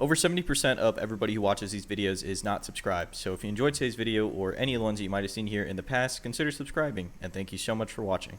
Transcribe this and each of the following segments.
Over 70% of everybody who watches these videos is not subscribed. So if you enjoyed today's video or any of the ones that you might have seen here in the past, consider subscribing. And thank you so much for watching.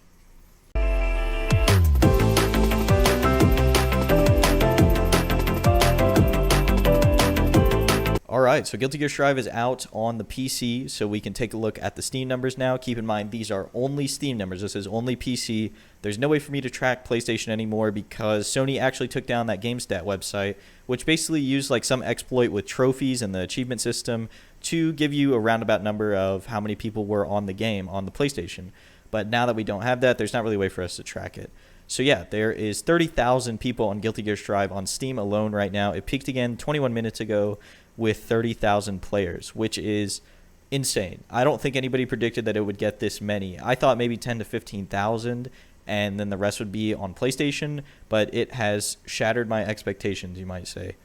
Alright, so Guilty Gear Strive is out on the PC, so we can take a look at the Steam numbers now. Keep in mind, these are only Steam numbers. This is only PC. There's no way for me to track PlayStation anymore because Sony actually took down that GameStat website, which basically used like some exploit with trophies and the achievement system to give you a roundabout number of how many people were on the game on the PlayStation. But now that we don't have that, there's not really a way for us to track it. So yeah, there is 30,000 people on Guilty Gear Strive on Steam alone right now. It peaked again 21 minutes ago with 30,000 players, which is insane. I don't think anybody predicted that it would get this many. I thought maybe 10 to 15,000 and then the rest would be on PlayStation, but it has shattered my expectations, you might say.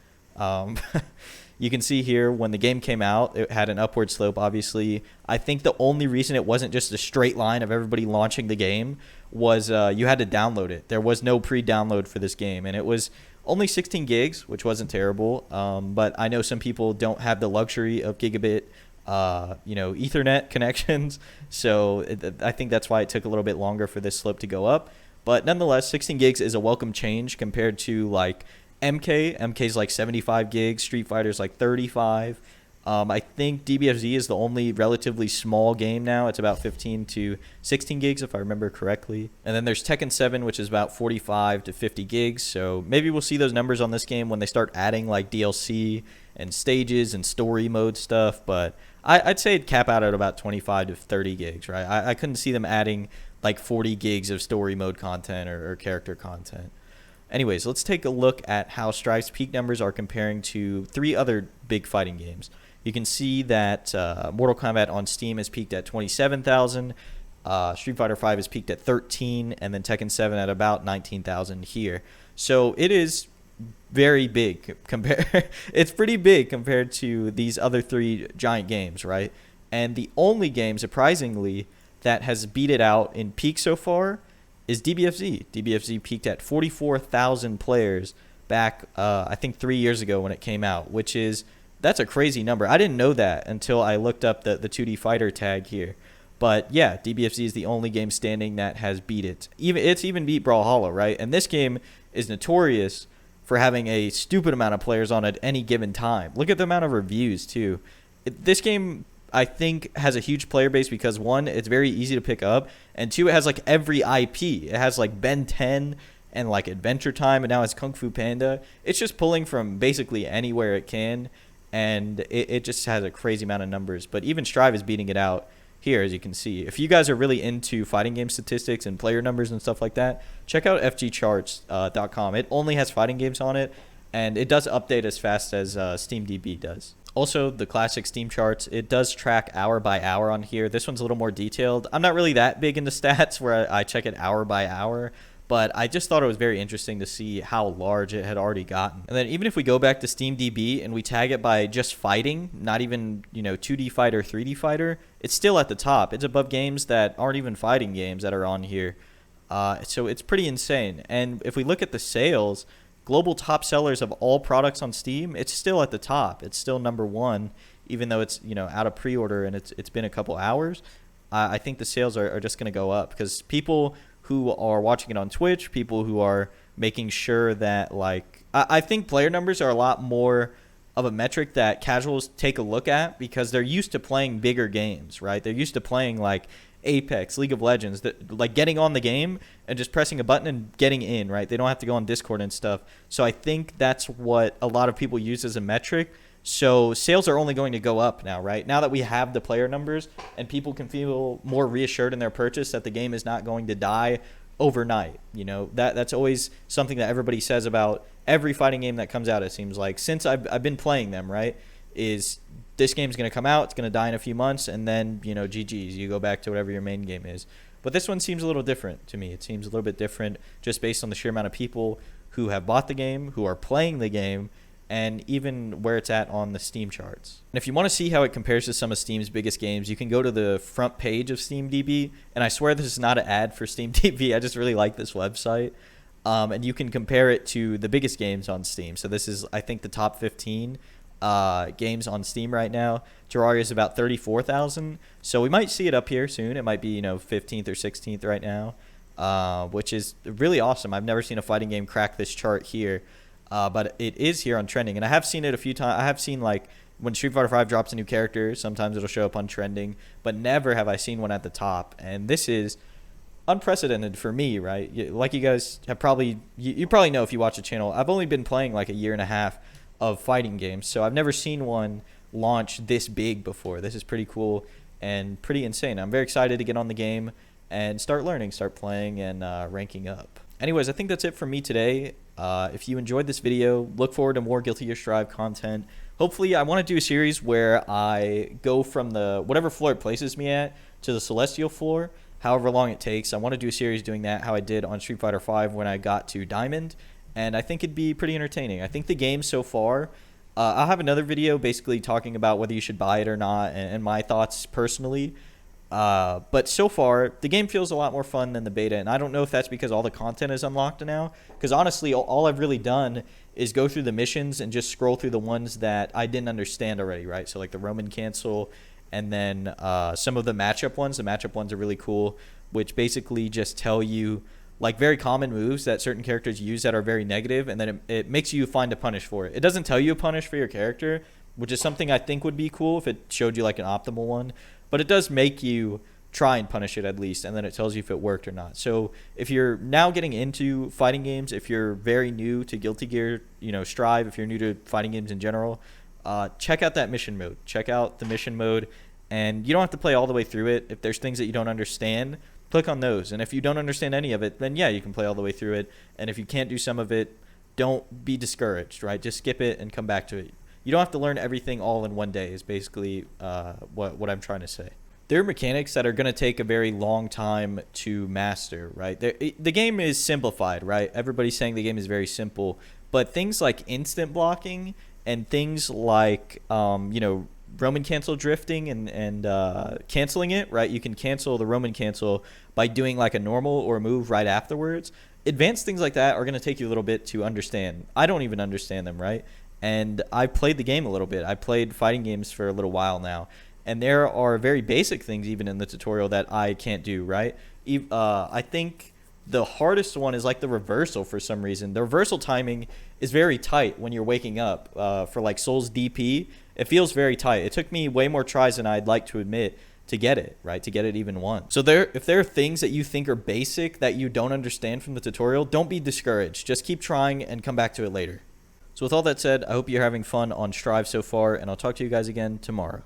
You can see here when the game came out, it had an upward slope, obviously. I think the only reason it wasn't just a straight line of everybody launching the game was you had to download it. There was no pre-download for this game, and it was only 16 gigs, which wasn't terrible. But I know some people don't have the luxury of gigabit, Ethernet connections. So I think that's why it took a little bit longer for this slope to go up. But nonetheless, 16 gigs is a welcome change compared to like MK's like 75 gigs, Street Fighter's like 35. I think DBFZ is the only relatively small game now. It's about 15 to 16 gigs if I remember correctly. And then there's Tekken 7, which is about 45 to 50 gigs. So maybe we'll see those numbers on this game when they start adding like DLC and stages and story mode stuff. But I'd say it'd cap out at about 25 to 30 gigs, right? I couldn't see them adding like 40 gigs of story mode content or character content. Anyways, let's take a look at how Strive's peak numbers are comparing to 3 other big fighting games. You can see that Mortal Kombat on Steam has peaked at 27,000, Street Fighter V has peaked at 13, and then Tekken 7 at about 19,000 here. So it is very big. It's pretty big compared to these other 3 giant games, right? And the only game, surprisingly, that has beat it out in peak so far is DBFZ. DBFZ peaked at 44,000 players back, I think 3 years ago when it came out, that's a crazy number. I didn't know that until I looked up the 2D fighter tag here. But yeah, DBFZ is the only game standing that has beat it. It's even beat Brawlhalla, right? And this game is notorious for having a stupid amount of players on at any given time. Look at the amount of reviews too. This game, I think, has a huge player base because 1, it's very easy to pick up, and 2, it has like every IP. It has like Ben 10 and like Adventure Time, and now it's Kung Fu Panda. It's just pulling from basically anywhere it can, and it just has a crazy amount of numbers. But even Strive is beating it out here, as you can see. If you guys are really into fighting game statistics and player numbers and stuff like that, check out fgcharts.com. It only has fighting games on it, and it does update as fast as SteamDB does. Also, the classic Steam charts, it does track hour by hour on here. This one's a little more detailed. I'm not really that big into stats where I check it hour by hour, but I just thought it was very interesting to see how large it had already gotten. And then even if we go back to SteamDB and we tag it by just fighting, not even 2D fighter, 3D fighter, it's still at the top. It's above games that aren't even fighting games that are on here. So it's pretty insane. And if we look at the sales, global top sellers of all products on Steam, it's still at the top. It's still number 1, even though it's out of pre-order and it's been a couple hours. I think the sales are just going to go up because people who are watching it on Twitch, people who are making sure that I think player numbers are a lot more of a metric that casuals take a look at because they're used to playing bigger games, right? They're used to playing like Apex, League of Legends, like getting on the game and just pressing a button and getting in, right? They don't have to go on Discord and stuff. So I think that's what a lot of people use as a metric. So sales are only going to go up now, right? Now that we have the player numbers and people can feel more reassured in their purchase that the game is not going to die overnight. That's always something that everybody says about every fighting game that comes out, it seems like. Since I've been playing them, right, is this game's going to come out, it's going to die in a few months, and then, GG's, you go back to whatever your main game is. But this one seems a little different to me. It seems a little bit different just based on the sheer amount of people who have bought the game, who are playing the game, and even where it's at on the Steam charts. And if you want to see how it compares to some of Steam's biggest games, you can go to the front page of SteamDB. And I swear this is not an ad for SteamDB. I just really like this website. And you can compare it to the biggest games on Steam. So this is, I think, the top 15 games on Steam right now. Terraria is about 34,000. So we might see it up here soon. It might be, 15th or 16th right now, which is really awesome. I've never seen a fighting game crack this chart here, but it is here on trending. And I have seen it a few times. I have seen, like, when Street Fighter V drops a new character, sometimes it'll show up on trending, but never have I seen one at the top. And this is unprecedented for me, right? Like, you guys have probably, you probably know if you watch the channel, I've only been playing like a year and a half of fighting games, so I've never seen one launch this big before. This is pretty cool and pretty insane. I'm very excited to get on the game and start learning, start playing, and ranking up. Anyways, I think that's it from me today. If you enjoyed this video, look forward to more Guilty Gear Strive content. Hopefully, I want to do a series where I go from the whatever floor it places me at to the Celestial floor, however long it takes. I want to do a series doing that, how I did on Street Fighter V when I got to Diamond, and I think it'd be pretty entertaining. I think the game so far, I'll have another video basically talking about whether you should buy it or not and my thoughts personally. But so far, the game feels a lot more fun than the beta, and I don't know if that's because all the content is unlocked now, because honestly, all I've really done is go through the missions and just scroll through the ones that I didn't understand already, right? So like the Roman cancel, and then some of the matchup ones. The matchup ones are really cool, which basically just tell you like very common moves that certain characters use that are very negative, and then it makes you find a punish for it. It doesn't tell you a punish for your character, which is something I think would be cool if it showed you like an optimal one, but it does make you try and punish it at least, and then it tells you if it worked or not. So if you're now getting into fighting games, if you're very new to Guilty Gear, Strive, if you're new to fighting games in general, check out that mission mode. Check out the mission mode, and you don't have to play all the way through it. If there's things that you don't understand, click on those. And if you don't understand any of it, then yeah, you can play all the way through it. And if you can't do some of it, don't be discouraged, right? Just skip it and come back to it. You don't have to learn everything all in one day is basically what I'm trying to say. There are mechanics that are going to take a very long time to master, right? The game is simplified, right? Everybody's saying the game is very simple, but things like instant blocking and things like, Roman cancel drifting and canceling it, right? You can cancel the Roman cancel by doing like a normal or a move right afterwards. Advanced things like that are going to take you a little bit to understand. I don't even understand them, right? And I've played the game a little bit. I played fighting games for a little while now, and there are very basic things even in the tutorial that I can't do, right? I think the hardest one is like the reversal for some reason. The reversal timing is very tight when you're waking up. For like Soul's DP, it feels very tight. It took me way more tries than I'd like to admit to get it, right? To get it even once. So if there are things that you think are basic that you don't understand from the tutorial, don't be discouraged. Just keep trying and come back to it later. So with all that said, I hope you're having fun on Strive so far, and I'll talk to you guys again tomorrow.